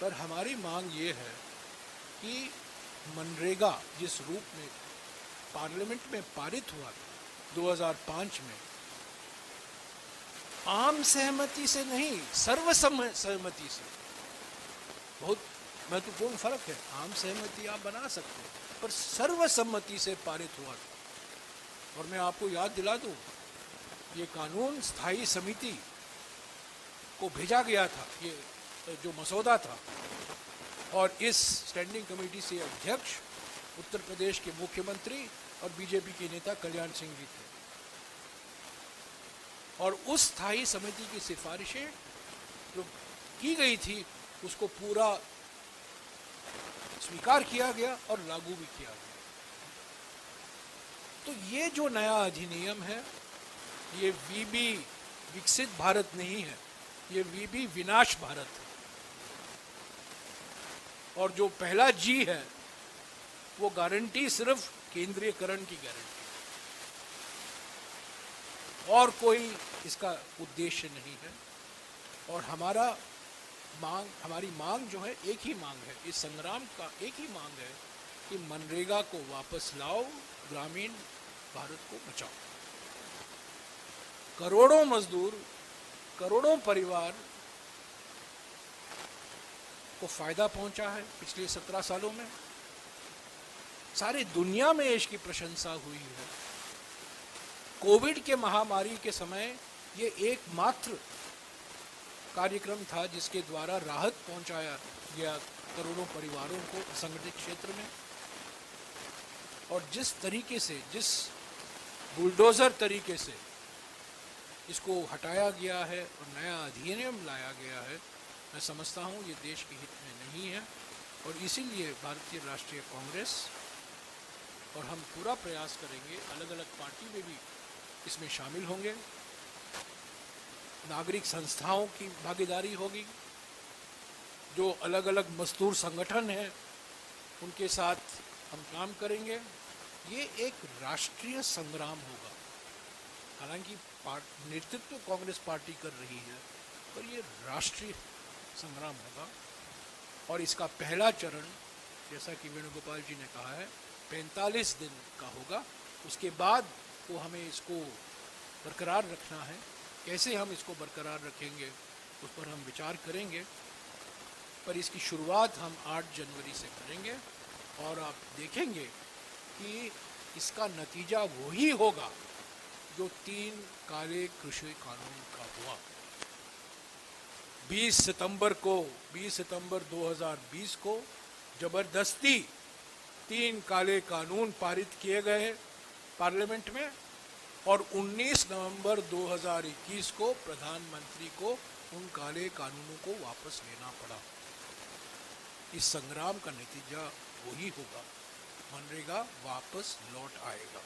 पर हमारी मांग ये है कि मनरेगा जिस रूप में पार्लियामेंट में पारित हुआ था 2005 में, आम सहमति से नहीं, सर्वसम्मति से। बहुत महत्वपूर्ण फर्क है। आम सहमति आप बना सकते हैं, पर सर्वसम्मति से पारित हुआ था। और मैं आपको याद दिला दूं, ये कानून स्थायी समिति को भेजा गया था, ये जो मसौदा था, और इस स्टैंडिंग कमेटी से अध्यक्ष उत्तर प्रदेश के मुख्यमंत्री और बीजेपी के नेता कल्याण सिंह जी थे। और उस स्थायी समिति की सिफारिशें जो की गई थी उसको पूरा स्वीकार किया गया और लागू भी किया गया। तो ये जो नया अधिनियम है, ये वीबी विकसित भारत नहीं है, ये वीबी विनाश भारत है। और जो पहला जी है वो गारंटी सिर्फ केंद्रीयकरण की गारंटी, और कोई इसका उद्देश्य नहीं है। और हमारी मांग जो है, एक ही मांग है, इस संग्राम का एक ही मांग है कि मनरेगा को वापस लाओ, ग्रामीण भारत को बचाओ। करोड़ों मजदूर, करोड़ों परिवार को फायदा पहुंचा है पिछले 17 सालों में। सारी दुनिया में इसकी प्रशंसा हुई है। कोविड के महामारी के समय ये एकमात्र कार्यक्रम था जिसके द्वारा राहत पहुंचाया गया करोड़ों परिवारों को असंगठित क्षेत्र में। और जिस तरीके से, जिस बुलडोजर तरीके से इसको हटाया गया है और नया अधिनियम लाया गया है, मैं समझता हूँ ये देश के हित में नहीं है। और इसीलिए भारतीय राष्ट्रीय कांग्रेस और हम पूरा प्रयास करेंगे, अलग अलग पार्टी में भी इसमें शामिल होंगे, नागरिक संस्थाओं की भागीदारी होगी, जो अलग अलग मजदूर संगठन हैं उनके साथ हम काम करेंगे। ये एक राष्ट्रीय संग्राम होगा। हालांकि नेतृत्व कांग्रेस पार्टी कर रही है, पर ये राष्ट्रीय संग्राम होगा। और इसका पहला चरण, जैसा कि वेणुगोपाल जी ने कहा है, 45 दिन का होगा। उसके बाद वो हमें इसको बरकरार रखना है। कैसे हम इसको बरकरार रखेंगे उस पर हम विचार करेंगे, पर इसकी शुरुआत हम 8 जनवरी से करेंगे। और आप देखेंगे कि इसका नतीजा वही होगा जो 3 काले कृषि कानून का हुआ। 20 सितंबर 2020 को जबरदस्ती 3 काले कानून पारित किए गए पार्लियामेंट में, और 19 नवंबर 2021 को प्रधानमंत्री को उन काले कानूनों को वापस लेना पड़ा। इस संग्राम का नतीजा वही होगा, मनरेगा वापस लौट आएगा।